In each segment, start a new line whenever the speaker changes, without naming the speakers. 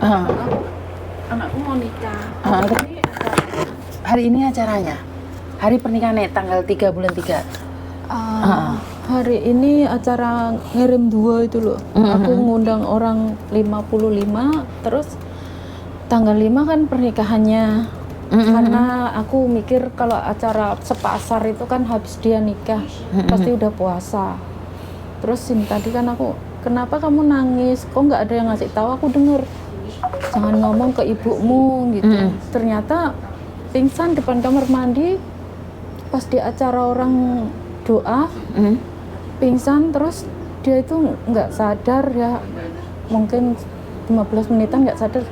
Ah,
Anakku mau nikah.
ah,
Ini
hari ini acaranya? Hari pernikahannya tanggal 3 bulan 3.
hari ini acara ngirim 2 itu loh. Aku ngundang orang 55, terus tanggal 5 kan pernikahannya. Karena aku mikir kalau acara sepasar itu kan habis dia nikah, pasti udah puasa. Terus ini tadi kan aku, kenapa kamu nangis? Kok nggak ada yang ngasih tahu? Aku denger, jangan ngomong ke ibumu gitu. Ternyata pingsan depan kamar mandi pas di acara orang doa. Pingsan, terus dia itu nggak sadar ya, mungkin 15 menitan nggak sadar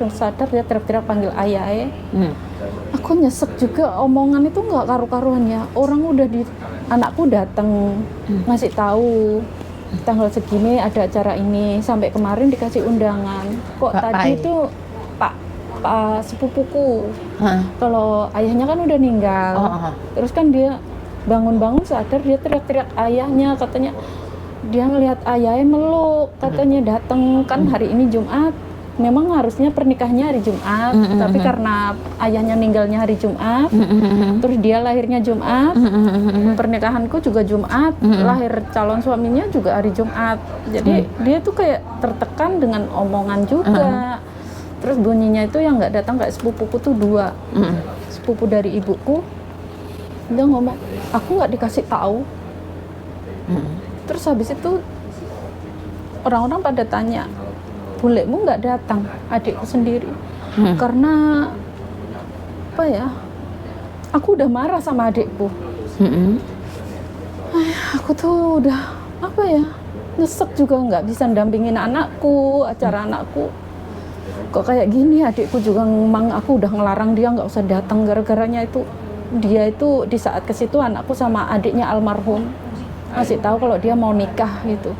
dia teriak-teriak panggil ayah. Aku nyesek juga, omongan itu nggak karu-karuan ya. Orang udah anakku datang ngasih tahu tanggal segini ada acara ini, sampai kemarin dikasih undangan. Kok
Pak
tadi
Pai.
itu Pak sepupuku, kalau ayahnya kan udah meninggal. Terus kan dia bangun-bangun sadar, dia teriak-teriak ayahnya, katanya dia ngelihat ayahnya meluk, katanya datang kan hari ini Jumat. Memang harusnya pernikahannya hari Jumat, tapi karena ayahnya meninggalnya hari Jumat, terus dia lahirnya Jumat, pernikahanku juga Jumat, lahir calon suaminya juga hari Jumat. Jadi dia tuh kayak tertekan dengan omongan juga. Terus bunyinya itu yang nggak datang kayak sepupuku tuh 2, sepupu dari ibuku. Dia ngomong, aku nggak dikasih tahu. Terus habis itu orang-orang pada tanya, bulekmu nggak datang, adikku sendiri. Karena apa ya, aku udah marah sama adikku. Aku tuh udah apa ya, nyesek juga nggak bisa dampingin anakku, acara anakku. Kok kayak gini, adikku juga memang aku udah ngelarang dia nggak usah datang, gara-garanya itu dia itu di saat ke situ anakku sama adiknya almarhum ngasih tahu kalau dia mau nikah gitu.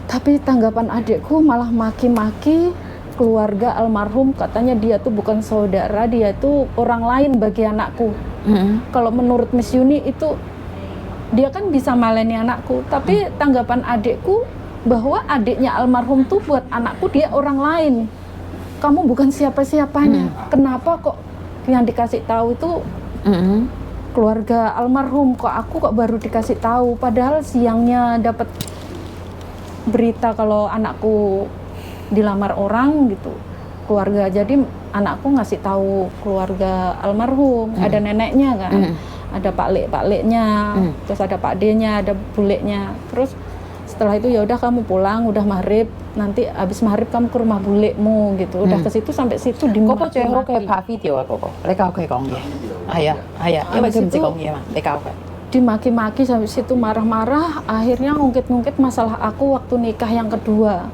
Tapi tanggapan adikku malah maki-maki keluarga almarhum, katanya dia tuh bukan saudara, dia tuh orang lain bagi anakku. Kalau menurut Miss Yuni itu dia kan bisa maleni anakku, tapi tanggapan adikku bahwa adiknya almarhum tuh buat anakku dia orang lain. Kamu bukan siapa-siapanya. Kenapa kok yang dikasih tahu itu keluarga almarhum, kok aku kok baru dikasih tahu, padahal siangnya dapat berita kalau anakku dilamar orang gitu, keluarga. Jadi anakku ngasih tahu keluarga almarhum, ada neneknya kan, ada pak-leknya, terus ada pak D-nya, ada buleknya. Terus setelah itu ya udah kamu pulang, udah maghrib, nanti habis maghrib kamu ke rumah bulekmu gitu. Udah ke situ sampai situ
嗰個最好佢
dimaki-maki.
拍 video 啊，嗰個你教佢講嘢，係啊係啊，因為佢唔識講嘢嘛，你教佢。
Dimaki-maki sampai situ, marah-marah, akhirnya ngungkit-ngungkit masalah aku waktu nikah yang kedua.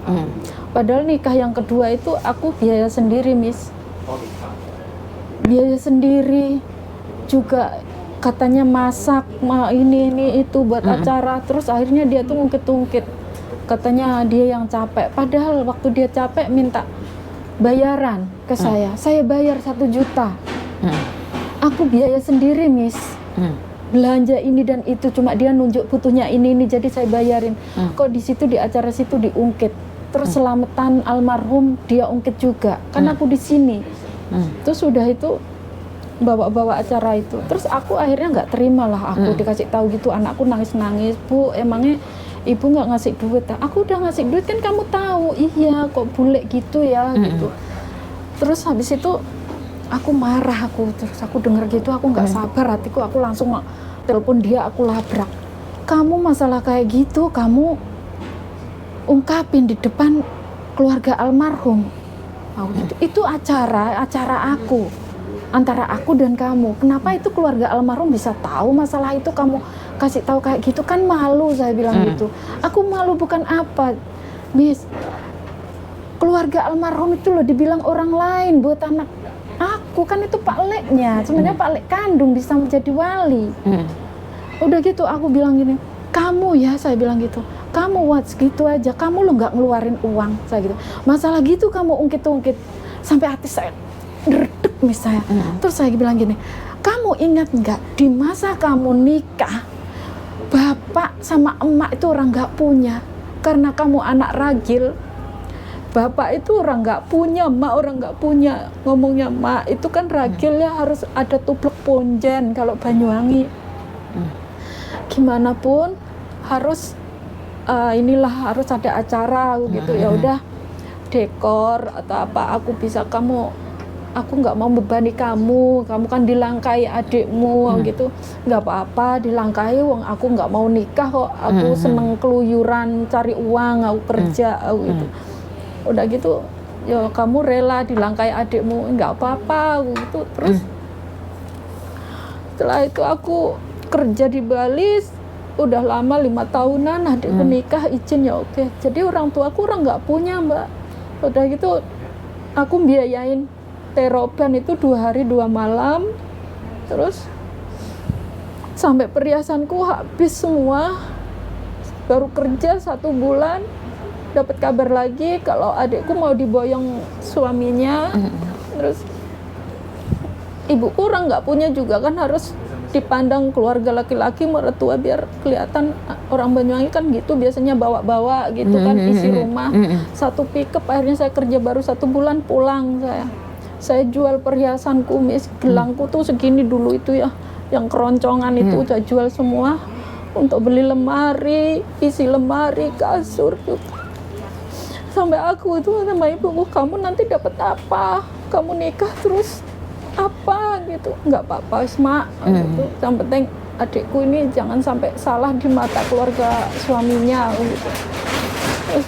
Padahal nikah yang kedua itu aku biaya sendiri, Miss. Biaya sendiri juga, katanya masak, ini itu buat acara. Terus akhirnya dia tuh ngungkit-ngungkit, katanya dia yang capek. Padahal waktu dia capek minta bayaran ke saya bayar 1 juta. Aku biaya sendiri, Miss. Belanja ini dan itu, cuma dia nunjuk butuhnya ini, jadi saya bayarin. Kok di situ, di acara situ diungkit. Terus selamatan almarhum dia ungkit juga, kan aku di sini. Terus sudah itu bawa-bawa acara itu. Terus aku akhirnya nggak terima lah, aku dikasih tahu gitu, anakku nangis-nangis, Bu, emangnya ibu nggak ngasih duit? Aku udah ngasih duit kan, kamu tahu. Iya, kok bule gitu ya gitu. Terus habis itu aku marah, terus aku denger gitu, aku nggak sabar hatiku, aku langsung telepon dia, aku labrak. Kamu masalah kayak gitu, kamu ungkapin di depan keluarga almarhum. Itu acara aku, antara aku dan kamu. Kenapa itu keluarga almarhum bisa tahu masalah itu, kamu kasih tahu kayak gitu? Kan malu, saya bilang gitu. Aku malu bukan apa, Miss. Keluarga almarhum itu loh dibilang orang lain buat anak aku, kan itu Pak Leknya, sebenarnya Pak Lek kandung bisa menjadi wali. Udah gitu aku bilang gini, kamu ya, saya bilang gitu, kamu what's gitu aja, kamu lo nggak ngeluarin uang, saya gitu. Masalah gitu kamu ungkit-ungkit, sampai hati saya derdek, Miss saya. Terus saya bilang gini, kamu ingat nggak di masa kamu nikah, bapak sama emak itu orang nggak punya, karena kamu anak ragil. bapak itu orang nggak punya, mak orang nggak punya. Ngomongnya mak itu kan ragil ya, harus ada tuplek ponjen kalau Banyuwangi. Gimana pun harus inilah harus ada acara gitu. Ya udah dekor atau apa aku bisa, aku nggak mau membebani kamu kan dilangkai adikmu gitu. Nggak apa-apa dilangkai, wong aku nggak mau nikah kok, aku seneng keluyuran cari uang, aku kerja gitu. Udah gitu ya kamu rela dilangkai adikmu, nggak apa-apa gitu. Terus setelah itu aku kerja di Bali udah lama 5 tahunan, adikku nikah izin ya oke. Jadi orang tuaku orang nggak punya mbak. Udah gitu aku biayain teroban itu 2 hari 2 malam, terus sampai perhiasanku habis semua. Baru kerja 1 bulan dapat kabar lagi kalau adikku mau diboyong suaminya. Terus ibuku orang nggak punya juga kan, harus dipandang keluarga laki-laki mertua biar kelihatan orang Banyuwangi kan gitu biasanya bawa-bawa gitu kan isi rumah. 1 pickup. Akhirnya saya kerja baru 1 bulan pulang saya jual perhiasan kumis, gelangku tuh segini dulu itu ya, yang keroncongan itu udah jual semua untuk beli lemari, isi lemari, kasur gitu. Sampai aku itu sama ibuku, kamu nanti dapat apa? Kamu nikah terus apa gitu? Nggak apa-apa mak gitu. Yang penting adikku ini jangan sampai salah di mata keluarga suaminya gitu. Terus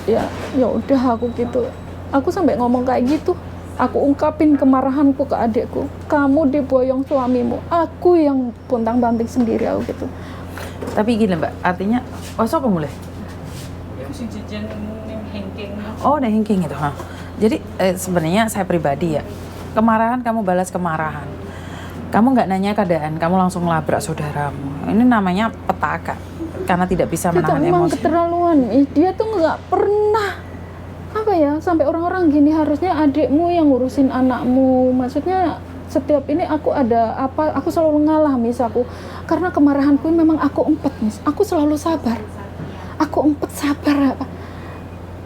ya udah aku gitu. Aku sampai ngomong kayak gitu. Aku ungkapin kemarahanku ke adikku. Kamu diboyong suamimu, aku yang pontang-panting sendiri aku gitu.
Tapi gini mbak, artinya siapa mulai? Oh, udah hengking itu, ha. Jadi sebenarnya saya pribadi ya, kemarahan kamu balas kemarahan. Kamu nggak nanya keadaan, kamu langsung labrak saudaramu. Ini namanya petaka, karena tidak bisa menahan emosi. Itu memang
keterlaluan. Dia tuh nggak pernah sampai orang-orang gini, harusnya adikmu yang ngurusin anakmu. Maksudnya setiap ini aku ada apa, aku selalu ngalah mis aku. Karena kemarahanku memang aku empet mis. Aku selalu sabar. Aku empet sabar apa.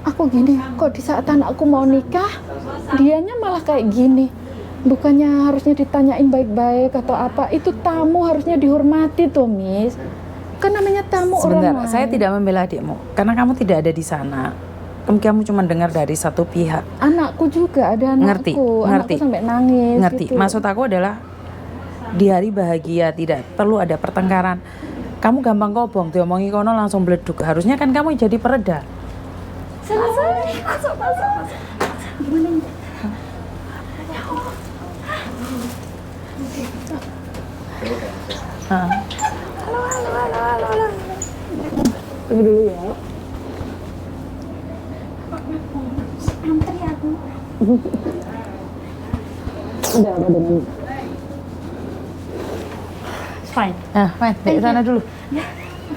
Aku gini, kok di saat anakku mau nikah, dianya malah kayak gini. Bukannya harusnya ditanyain baik-baik atau apa. Itu tamu harusnya dihormati tuh mis. Kan namanya tamu
sebentar,
orang lain.
Saya tidak membela adikmu karena kamu tidak ada di sana. Kamu cuma dengar dari satu pihak.
Anakku juga ada anakku.
Ngerti.
Anakku sampai nangis.
Ngerti. Gitu. Maksud aku adalah di hari bahagia tidak perlu ada pertengkaran. Kamu gampang kobong, diomongi kono langsung beleduk. Harusnya kan kamu jadi pereda.
Masuk. Gimana ini? Halo.
Tunggu dulu ya.
Antri aku.
Udah apa dengan?
Fine. Fine. Di sana dulu.
Ya.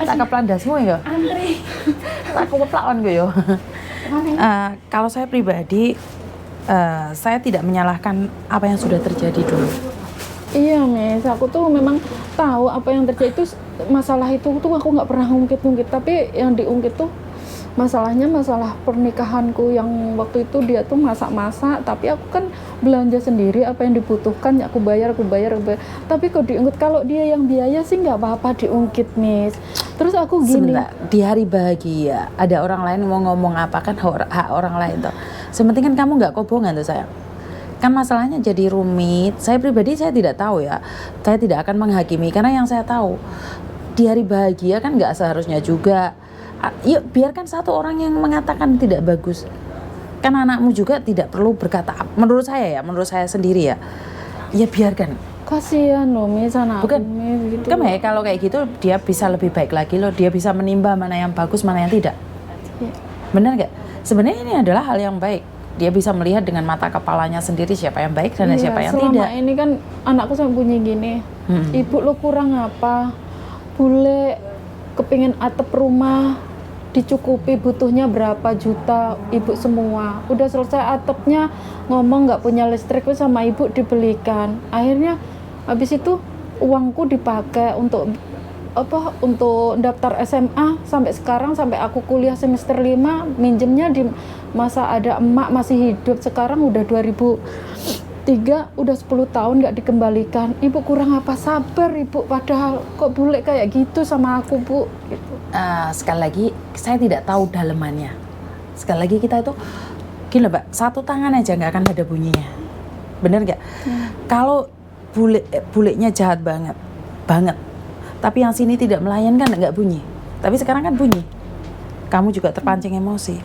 Tak keplandasmu ya.
Antri.
Tak kepeplakon gue yo. Kalau saya pribadi, saya tidak menyalahkan apa yang sudah terjadi dulu.
Iya Miss, aku tuh memang tahu apa yang terjadi itu, masalah itu tuh aku nggak pernah ungkit-ungkit, tapi yang diungkit tuh masalahnya masalah pernikahanku yang waktu itu dia tuh masak-masak, tapi aku kan belanja sendiri apa yang dibutuhkan ya aku bayar. Tapi kok diungkit, kalau dia yang biaya sih nggak apa-apa diungkit Miss. Terus aku gini,
sebentar, di hari bahagia ada orang lain mau ngomong apa kan hak orang lain tuh. Sementing kan kamu nggak kobongan tuh sayang. Kan masalahnya jadi rumit. Saya pribadi saya tidak tahu ya. Saya tidak akan menghakimi karena yang saya tahu di hari bahagia kan nggak seharusnya juga. Yuk biarkan satu orang yang mengatakan tidak bagus. Kan anakmu juga tidak perlu berkata. Menurut saya sendiri ya. Ya biarkan.
kasihan loh Miss anakku.
Bukan.
Gitu.
Kan ya kalau kayak gitu dia bisa lebih baik lagi loh. Dia bisa menimba mana yang bagus mana yang tidak.
Ya.
Benar nggak? Sebenarnya ini adalah hal yang baik. Dia bisa melihat dengan mata kepalanya sendiri siapa yang baik dan siapa yang tidak.
Selama ini kan anakku sampai bunyi gini, ibu lo kurang apa? Bule kepingin atap rumah dicukupi butuhnya berapa juta, ibu semua. Udah selesai atapnya ngomong nggak punya listrik sama ibu dibelikan. Akhirnya habis itu uangku dipakai untuk untuk daftar SMA sampai sekarang, sampai aku kuliah semester 5 minjemnya di masa ada emak masih hidup. Sekarang udah 2003, udah 10 tahun nggak dikembalikan. Ibu kurang apa sabar ibu, padahal kok bule kayak gitu sama aku bu gitu.
Sekali lagi saya tidak tahu dalemannya. Sekali lagi kita itu gila Mbak, satu tangan aja nggak akan ada bunyinya, bener nggak? Kalau bulenya jahat banget, tapi yang sini tidak melayankan nggak bunyi. Tapi sekarang kan bunyi. Kamu juga terpancing emosi.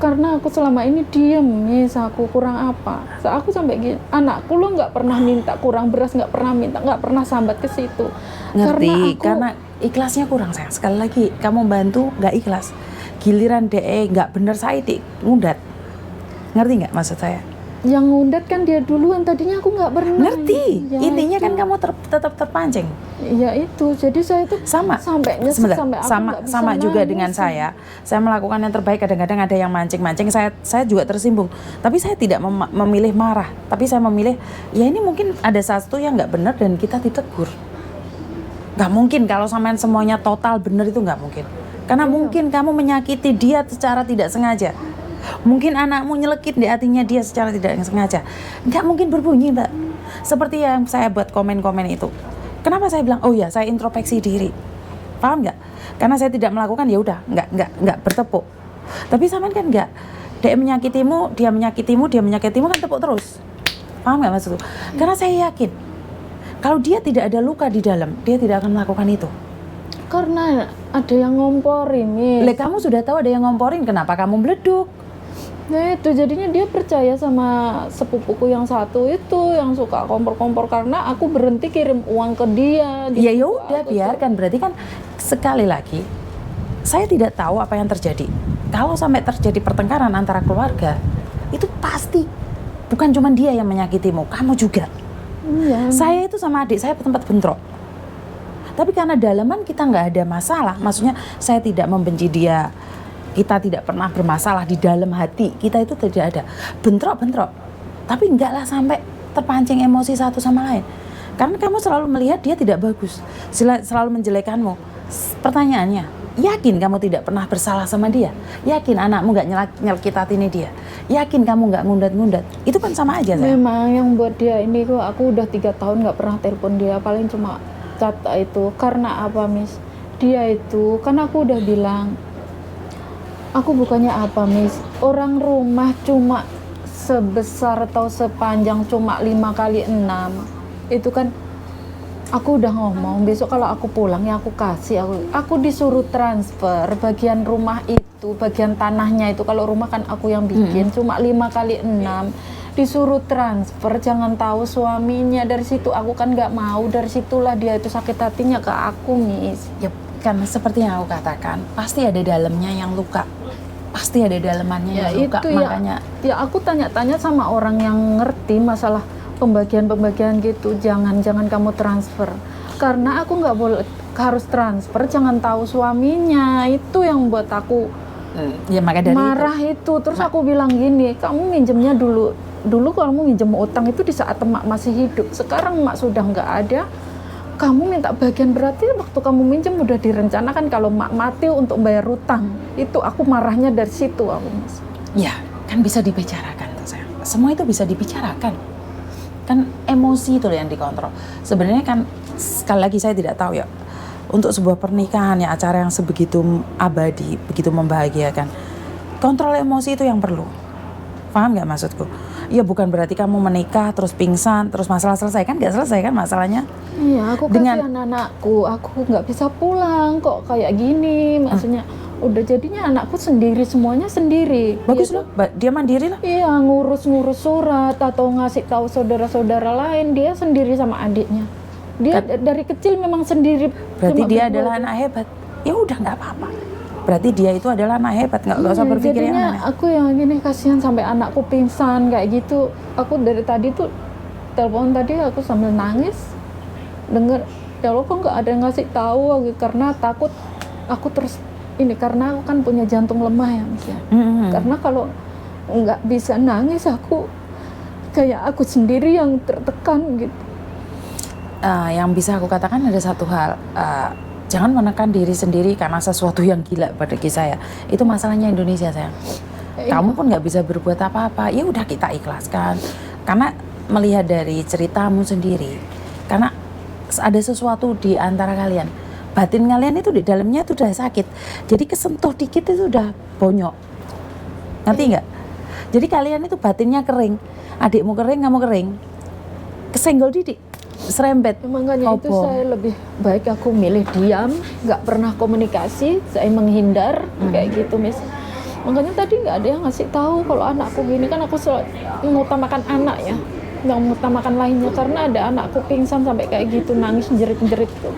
Karena aku selama ini diem, Miss, aku kurang apa? Aku sampai gini, anakku lo nggak pernah minta kurang beras, nggak pernah sambat ke situ.
Ngerti, karena ikhlasnya kurang sayang. Sekali lagi, kamu bantu nggak ikhlas. Giliran DE nggak bener saya ngundat. Ngerti nggak maksud saya?
Yang ngundat kan dia duluan, tadinya aku nggak pernah.
Ngerti,
Ya,
intinya
itu.
kan kamu tetap terpancing.
Ya itu, jadi saya itu
Sama,
sampai nyesek,
sebentar,
sampai aku nggak bisa
sama juga
nangis.
dengan saya melakukan yang terbaik. Kadang-kadang ada yang mancing-mancing, saya juga tersinggung. Tapi saya tidak memilih marah, tapi saya memilih, ya ini mungkin ada satu yang nggak benar dan kita ditegur. Nggak mungkin kalau sampean semuanya total benar, itu nggak mungkin. Karena mungkin kamu menyakiti dia secara tidak sengaja. Mungkin anakmu nyelekit di hatinya dia secara tidak sengaja. Nggak mungkin berbunyi, Mbak. Seperti yang saya buat komen-komen itu. Kenapa saya bilang, oh ya, saya introspeksi diri. Paham nggak? Karena saya tidak melakukan, ya udah, nggak bertepuk. Tapi sampean kan nggak. Dia menyakitimu kan tepuk terus. Paham nggak maksudku? Karena saya yakin, kalau dia tidak ada luka di dalam, dia tidak akan melakukan itu.
Karena ada yang ngomporin, Miss.
Kamu sudah tahu ada yang ngomporin, kenapa kamu meleduk?
Nah itu jadinya dia percaya sama sepupuku yang satu itu yang suka kompor-kompor, karena aku berhenti kirim uang ke dia.
Ya udah, biarkan. Berarti kan sekali lagi saya tidak tahu apa yang terjadi. Kalau sampai terjadi pertengkaran antara keluarga, itu pasti bukan cuma dia yang menyakitimu, kamu juga.
Iya.
Saya itu sama adik saya tempat bentrok. Tapi karena dalaman kita nggak ada masalah, maksudnya saya tidak membenci dia. Kita tidak pernah bermasalah di dalam hati, kita itu tidak ada bentrok-bentrok. Tapi enggaklah sampai terpancing emosi satu sama lain. Karena kamu selalu melihat dia tidak bagus, selalu menjelekanmu. Pertanyaannya, yakin kamu tidak pernah bersalah sama dia? Yakin anakmu nggak nyelkit hatinya dia? Yakin kamu nggak ngundat-ngundat? Itu kan sama aja, saya.
Memang yang buat dia ini kok, aku udah 3 tahun nggak pernah telepon dia, paling cuma chat itu. Karena apa, Miss? Dia itu, kan aku udah bilang, aku bukannya apa, Miss, orang rumah cuma sebesar atau sepanjang cuma 5x6 itu kan. Aku udah ngomong besok kalau aku pulang ya aku kasih, aku disuruh transfer bagian rumah itu, bagian tanahnya itu. Kalau rumah kan aku yang bikin, cuma 5x6 disuruh transfer, jangan tahu suaminya. Dari situ aku kan nggak mau, dari situlah dia itu sakit hatinya ke aku, Miss.
Ya kan seperti yang aku katakan, pasti ada dalamnya yang luka. Pasti ada dalamannya yang luka,
itu
makanya
ya aku tanya-tanya sama orang yang ngerti masalah pembagian gitu. Jangan kamu transfer, karena aku nggak boleh harus transfer, jangan tahu suaminya. Itu yang buat aku
ya maka dari
marah itu. Terus aku bilang gini, kamu minjemnya dulu kamu minjem utang itu di saat emak masih hidup. Sekarang emak sudah nggak ada, kamu minta bagian, berarti waktu kamu minjem udah direncanakan kalau emak mati untuk bayar utang. Itu aku marahnya dari situ aku, Mas.
ya kan bisa dibicarakan tuh, sayang. Semua itu bisa dibicarakan. Kan emosi itu yang dikontrol. Sebenarnya kan sekali lagi saya tidak tahu ya, untuk sebuah pernikahan ya, acara yang sebegitu abadi, begitu membahagiakan, kontrol emosi itu yang perlu. Paham nggak maksudku? Ya bukan berarti kamu menikah terus pingsan terus masalah selesai, kan nggak selesai kan masalahnya.
Iya, aku
Dengan-
kasihan anakku, aku nggak bisa pulang kok kayak gini. Maksudnya udah jadinya anakku sendiri, semuanya sendiri.
Bagus
Dia
loh, dia mandiri lah.
Iya, ngurus surat atau ngasih tahu saudara-saudara lain, dia sendiri sama adiknya. Dia dari kecil memang sendiri.
Berarti
cuma
dia
berdua
adalah
aja.
anak hebat. Ya udah nggak apa-apa. Berarti dia itu adalah anak hebat, nggak usah
Iya,
berpikir yang
jadinya
aneh.
aku yang gini kasihan sampai anakku pingsan kayak gitu. Aku dari tadi tuh telepon tadi aku sambil nangis, denger ya Allah kok nggak ada yang ngasih tahu aku, karena takut aku terus ini, karena aku kan punya jantung lemah ya, Mas, ya. Karena kalau nggak bisa nangis aku kayak aku sendiri yang tertekan gitu.
Yang bisa aku katakan ada satu hal, Jangan menekan diri sendiri karena sesuatu yang gila pada saya. Itu masalahnya Indonesia, sayang. Kamu pun nggak bisa berbuat apa-apa. Ya udah, kita ikhlaskan. Karena melihat dari ceritamu sendiri, karena ada sesuatu di antara kalian. Batin kalian itu di dalamnya itu udah sakit. Jadi kesentuh dikit itu udah bonyok. Ngerti nggak? Jadi kalian itu batinnya kering. Adikmu kering, kamu kering. Kesenggol didik. Serempet.
Makanya itu
Opo.
saya lebih baik aku milih diam, nggak pernah komunikasi, saya menghindar kayak gitu, Miss. Makanya tadi nggak ada yang ngasih tahu kalau anakku gini, kan aku selalu mengutamakan anak ya, nggak mengutamakan lainnya, karena ada anakku pingsan sampai kayak gitu, nangis jerit-jerit tuh.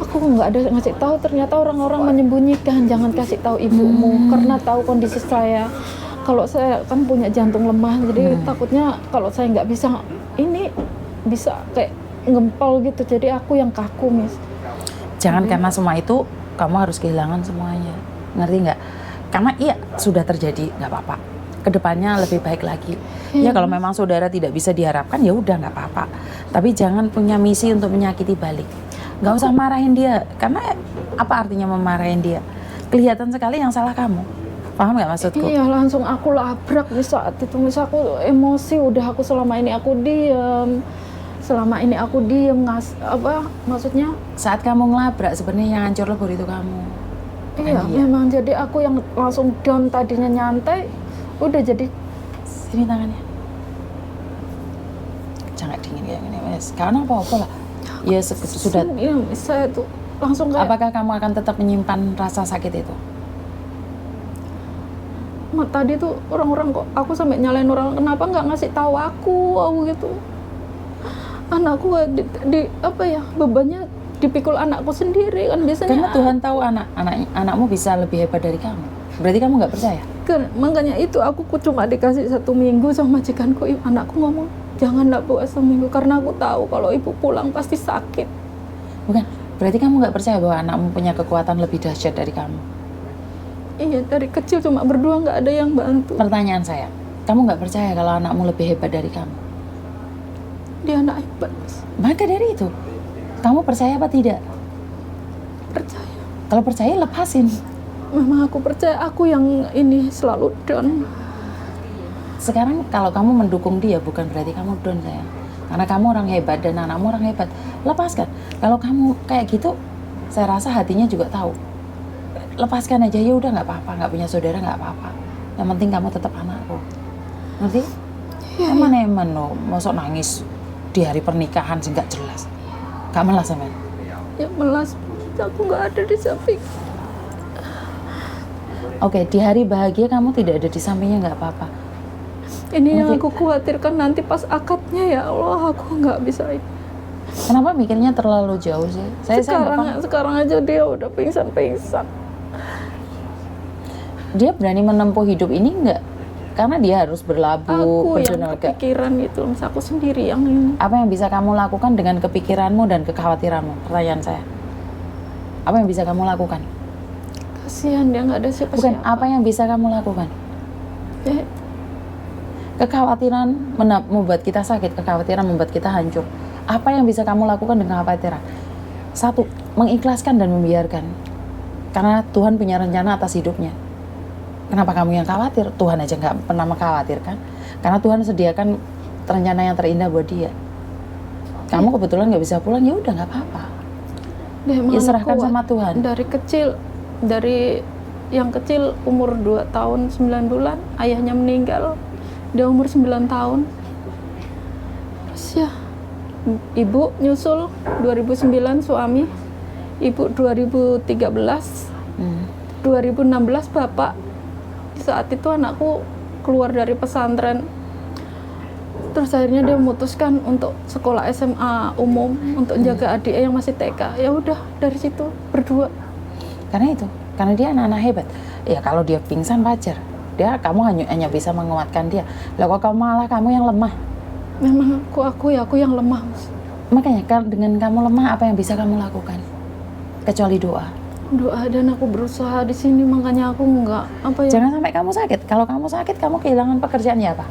Aku nggak ada ngasih tahu, ternyata orang-orang menyembunyikan, jangan kasih tahu ibumu karena tahu kondisi saya. Kalau saya kan punya jantung lemah, jadi takutnya kalau saya nggak bisa ini bisa kayak ngempel gitu, jadi aku yang kaku, Miss.
Jangan karena semua itu kamu harus kehilangan semuanya, ngerti nggak? Karena iya sudah terjadi, nggak apa-apa. Kedepannya lebih baik lagi. Ya kalau memang saudara tidak bisa diharapkan, ya udah nggak apa-apa. Tapi jangan punya misi untuk menyakiti balik. Nggak usah marahin dia, karena apa artinya memarahin dia? Kelihatan sekali yang salah kamu. Paham nggak maksudku?
Iya, langsung aku labrak di saat itu, Miss. Aku emosi, udah aku selama ini aku diem. Maksudnya
Saat kamu ngelabrak sebenarnya yang hancur lebur itu kamu.
iya, memang jadi aku yang langsung down, tadinya nyantai udah jadi
Sini tangannya. Jangan dingin kayak gini, Mas. Karena apa-apa lah. Ya sudah.
iya, saya tuh langsung kayak
Apakah kamu akan tetap menyimpan rasa sakit itu?
tadi tuh orang-orang kok aku sampai nyalain orang, kenapa nggak ngasih tahu aku gitu. Anakku di apa ya, bebannya dipikul anakku sendiri kan biasanya.
Karena Tuhan tahu anakmu bisa lebih hebat dari kamu. Berarti kamu nggak percaya?
Makanya itu aku cuma dikasih 1 minggu sama majikanku. Anakku ngomong jangan nak puasa seminggu karena aku tahu kalau ibu pulang pasti sakit.
Bukan, berarti kamu nggak percaya bahwa anakmu punya kekuatan lebih dahsyat dari kamu?
Iya, dari kecil cuma berdua, nggak ada yang bantu.
Pertanyaan saya, kamu nggak percaya kalau anakmu lebih hebat dari kamu?
Dia anak hebat, Mas.
Maka dari itu, kamu percaya apa tidak?
Percaya.
Kalau percaya, lepasin.
Memang aku percaya, aku yang ini selalu down.
Sekarang kalau kamu mendukung dia, bukan berarti kamu down, sayang. Karena kamu orang hebat dan anakmu orang hebat. Lepaskan. Kalau kamu kayak gitu, saya rasa hatinya juga tahu. Lepaskan aja, ya udah nggak apa-apa. Nggak punya saudara nggak apa-apa. Yang penting kamu tetap anakku. Ngerti?
Iya,
Eman-eman loh, masuk nangis di hari pernikahan sih nggak jelas. Gak melas, Eman?
Ya melas, aku nggak ada di samping.
Oke, di hari bahagia kamu tidak ada di sampingnya nggak apa-apa.
Ini yang aku khawatirkan nanti pas akadnya, ya Allah, aku nggak bisa.
Kenapa mikirnya terlalu jauh sih?
Sekarang aja dia udah pingsan.
Dia berani menempuh hidup ini nggak? Karena dia harus berlabuh,
Aku yang
bertenaga.
kepikiran gitu, Mas. Aku sendiri yang ini.
Apa yang bisa kamu lakukan dengan kepikiranmu dan kekhawatiranmu? Pertanyaan saya. Apa yang bisa kamu lakukan?
Kasihan dia nggak ada
Bukan,
siapa-siapa.
apa yang bisa kamu lakukan?
Ya,
Kekhawatiran membuat kita sakit, kekhawatiran membuat kita hancur. Apa yang bisa kamu lakukan dengan kekhawatiran? 1, mengikhlaskan dan membiarkan. Karena Tuhan punya rencana atas hidupnya. Kenapa kamu yang khawatir? Tuhan aja nggak pernah mengkhawatirkan. Karena Tuhan sediakan rencana yang terindah buat dia. Kamu kebetulan nggak bisa pulang, ya udah nggak apa-apa.
dia emang
Ya
anak
serahkan
kuat.
sama Tuhan.
Dari yang kecil umur 2 tahun 9 bulan, ayahnya meninggal. Dia umur 9 tahun. Terus ya, ibu nyusul 2009 suami. Ibu 2013. 2016 bapak. Saat itu anakku keluar dari pesantren. Terus akhirnya dia memutuskan untuk sekolah SMA umum untuk jaga adik yang masih TK. Ya udah, dari situ berdua.
Karena dia anak-anak hebat. Ya kalau dia pingsan wajar. Kamu hanya bisa menguatkan dia. Lah kok kamu yang lemah.
Memang aku yang lemah, Mas.
Makanya dengan kamu lemah, apa yang bisa kamu lakukan? Kecuali doa.
Doa, dan aku berusaha di sini, makanya aku nggak apa ya.
Jangan sampai kamu sakit. Kalau kamu sakit, kamu kehilangan pekerjaan, ya apa?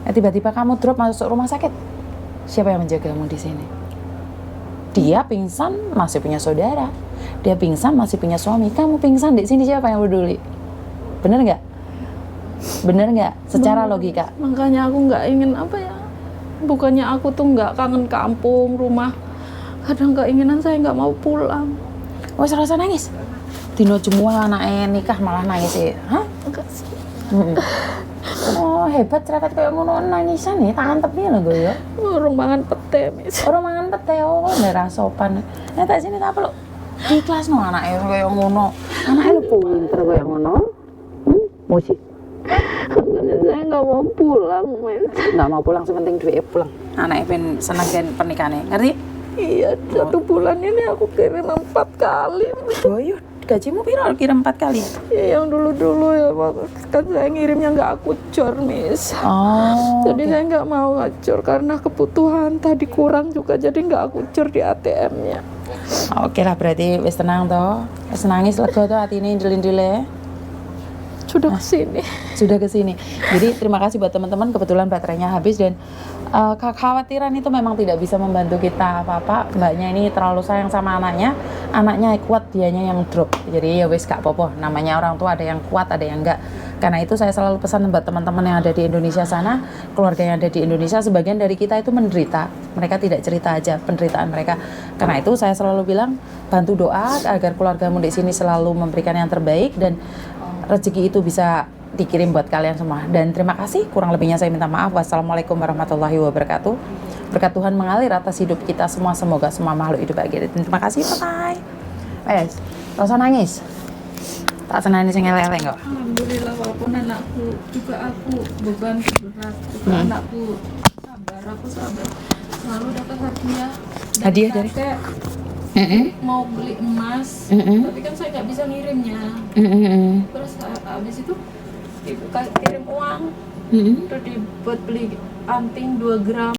Tiba-tiba kamu drop masuk rumah sakit. Siapa yang menjagamu di sini? Dia pingsan, masih punya saudara. Dia pingsan masih punya suami, kamu pingsan di sini siapa yang peduli? Bener nggak? Bener nggak? Secara logika.
Makanya aku nggak ingin apa ya, bukannya aku tuh nggak kangen kampung, rumah, kadang keinginan saya nggak mau pulang.
Wes rasa nangis. Dino semua anaknya nikah malah nangis sih. Hah?
Enggak sih.
Oh hebat cerewet kayak ngono nangisan nih, tantepnya loh gue ya.
Orang mangan pete, Miss.
Orang mangan pete, oh daerah sopan. Nah tak sini tak perlu di kelas no anaknya kayak ngono. Anaknya lu pinter kayak ngono. Musik.
Saya nggak mau pulang, Miss.
Nggak mau pulang, sepenting duitnya pulang. Anaknya pengen senang kan pernikahannya, ngerti?
Iya, 1 bulan ini aku kirim 4 kali.
Oh yuk, gajimu piro kirim 4 kali?
Ya, yang dulu-dulu ya, Pak. Kan saya ngirimnya nggak aku cor, Miss.
Oh.
Jadi saya nggak mau ngacur karena kebutuhan tadi kurang juga, jadi nggak aku cur di ATM-nya.
Oke lah, berarti wis tenang toh. Wis nangis lega toh atine indil-indile.
Sudah kesini.
Sudah ke sini. Jadi terima kasih buat teman-teman, kebetulan baterainya habis dan kekhawatiran itu memang tidak bisa membantu kita apa-apa. Mbaknya ini terlalu sayang sama anaknya kuat, dianya yang drop. Jadi ya wis gak apa-apa, namanya orang tua ada yang kuat, ada yang enggak. Karena itu saya selalu pesan buat teman-teman yang ada di Indonesia sana, keluarga yang ada di Indonesia, sebagian dari kita itu menderita. Mereka tidak cerita aja penderitaan mereka. Karena itu saya selalu bilang, bantu doa agar keluargamu di sini selalu memberikan yang terbaik dan rezeki itu bisa dikirim buat kalian semua. Dan terima kasih, kurang lebihnya saya minta maaf. Wassalamualaikum warahmatullahi wabarakatuh. Berkat Tuhan mengalir atas hidup kita semua, semoga semua makhluk hidup bahagia. Dan terima kasih, bye-bye. Gak usah nangis. Tak senang sing elek-elek kok.
Alhamdulillah, walaupun anakku juga aku beban berat, juga anakku aku sabar. Selalu dapat hadiah.
Hadiah dari?
Kakek mau beli emas, tapi kan saya nggak bisa ngirimnya. Terus habis itu ibu kirim uang, udah dibuat beli anting 2 gram.